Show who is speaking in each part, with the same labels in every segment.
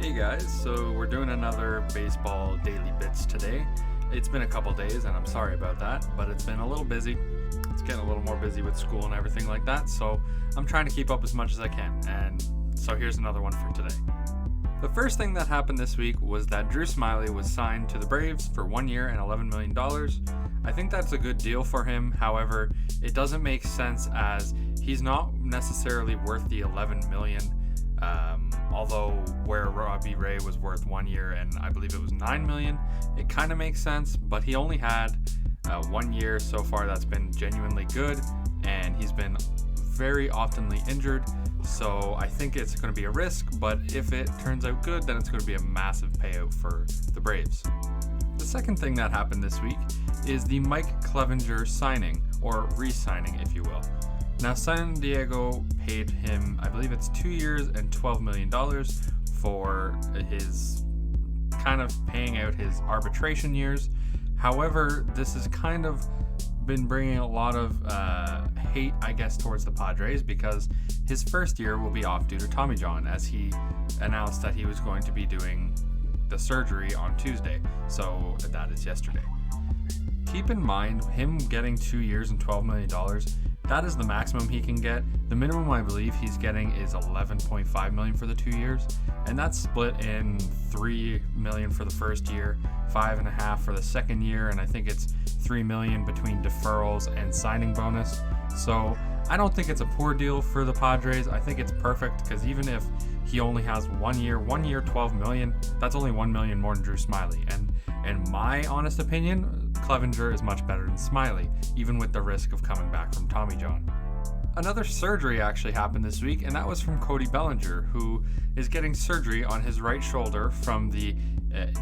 Speaker 1: Hey guys, so we're doing another baseball daily bits today. It's been a couple days and I'm sorry about that, but it's been a little busy. It's getting a little more busy with school and everything like that, so I'm trying to keep up as much as I can, and so here's another one for today. The first thing that happened this week was that Drew Smiley was signed to the Braves for 1 year and $11 million. I think that's a good deal for him. However, it doesn't make sense as he's not necessarily worth the $11 million. Although where Robbie Ray was worth 1 year and I believe it was $9 million, it kind of makes sense, but he only had 1 year so far that's been genuinely good, and he's been very oftenly injured, so I think it's going to be a risk, but if it turns out good, then it's going to be a massive payout for the Braves. The second thing that happened this week is the Mike Clevinger signing, or re-signing if you will. Now, San Diego paid him, I believe it's 2 years and $12 million for his kind of paying out his arbitration years. However, this has kind of been bringing a lot of hate, I guess, towards the Padres because his first year will be off due to Tommy John, as he announced that he was going to be doing the surgery on Tuesday. So that is yesterday. Keep in mind, him getting 2 years and $12 million, that is the maximum he can get. The minimum I believe he's getting is $11.5 million for the 2 years, and that's split in $3 million for the first year, $5.5 million for the second year, and I think it's $3 million between deferrals and signing bonus. So I don't think it's a poor deal for the Padres. I think it's perfect because even if he only has 1 year, $12 million, that's only $1 million more than Drew Smiley. And in my honest opinion, Clevinger is much better than Smiley, even with the risk of coming back from Tommy John. Another surgery actually happened this week, and that was from Cody Bellinger, who is getting surgery on his right shoulder from the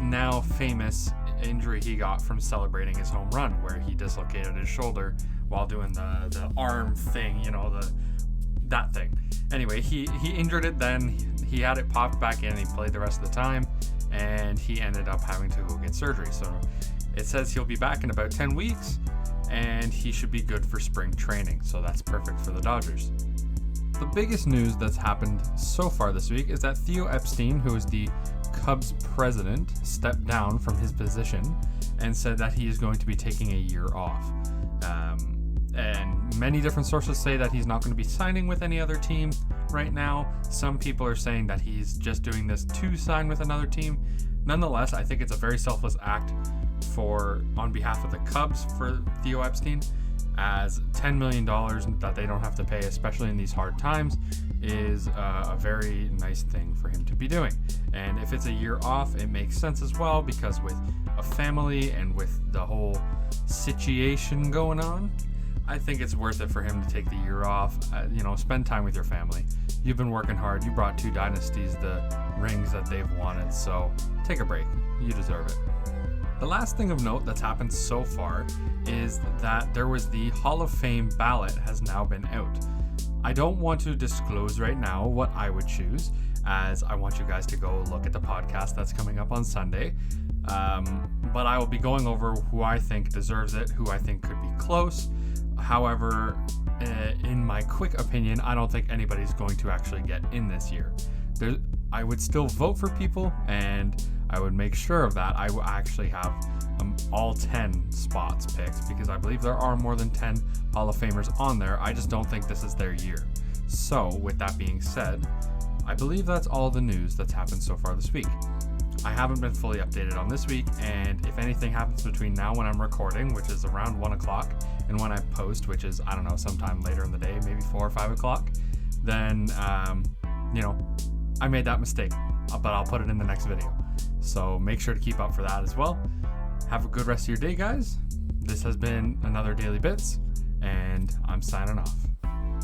Speaker 1: now famous injury he got from celebrating his home run, where he dislocated his shoulder while doing the arm thing, that thing. Anyway, he injured it then, he had it popped back in, he played the rest of the time, and he ended up having to go get surgery. So it says he'll be back in about 10 weeks, and he should be good for spring training, so that's perfect for the Dodgers. The biggest news that's happened so far this week is that Theo Epstein, who is the Cubs president, stepped down from his position and said that he is going to be taking a year off. And many different sources say that he's not going to be signing with any other team right now. Some people are saying that he's just doing this to sign with another team. Nonetheless, I think it's a very selfless act on behalf of the Cubs for Theo Epstein, as $10 million that they don't have to pay, especially in these hard times, is a very nice thing for him to be doing. And if it's a year off, it makes sense as well, because with a family and with the whole situation going on, I think it's worth it for him to take the year off. Spend time with your family. You've been working hard. You brought two dynasties the rings that they've wanted, so take a break. You deserve it. The last thing of note that's happened so far is that there was the Hall of Fame ballot has now been out. I don't want to disclose right now what I would choose, as I want you guys to go look at the podcast that's coming up on Sunday. But I will be going over who I think deserves it, who I think could be close. However, in my quick opinion, I don't think anybody's going to actually get in this year. I would still vote for people, and I would make sure of that. I will actually have all 10 spots picked, because I believe there are more than 10 Hall of Famers on there. I just don't think this is their year. So, with that being said, I believe that's all the news that's happened so far this week. I haven't been fully updated on this week, and if anything happens between now when I'm recording, which is around 1 o'clock, and when I post, which is, I don't know, sometime later in the day, maybe 4 or 5 o'clock, then, I made that mistake, but I'll put it in the next video. So make sure to keep up for that as well. Have a good rest of your day, guys. This has been another Daily Bits, and I'm signing off.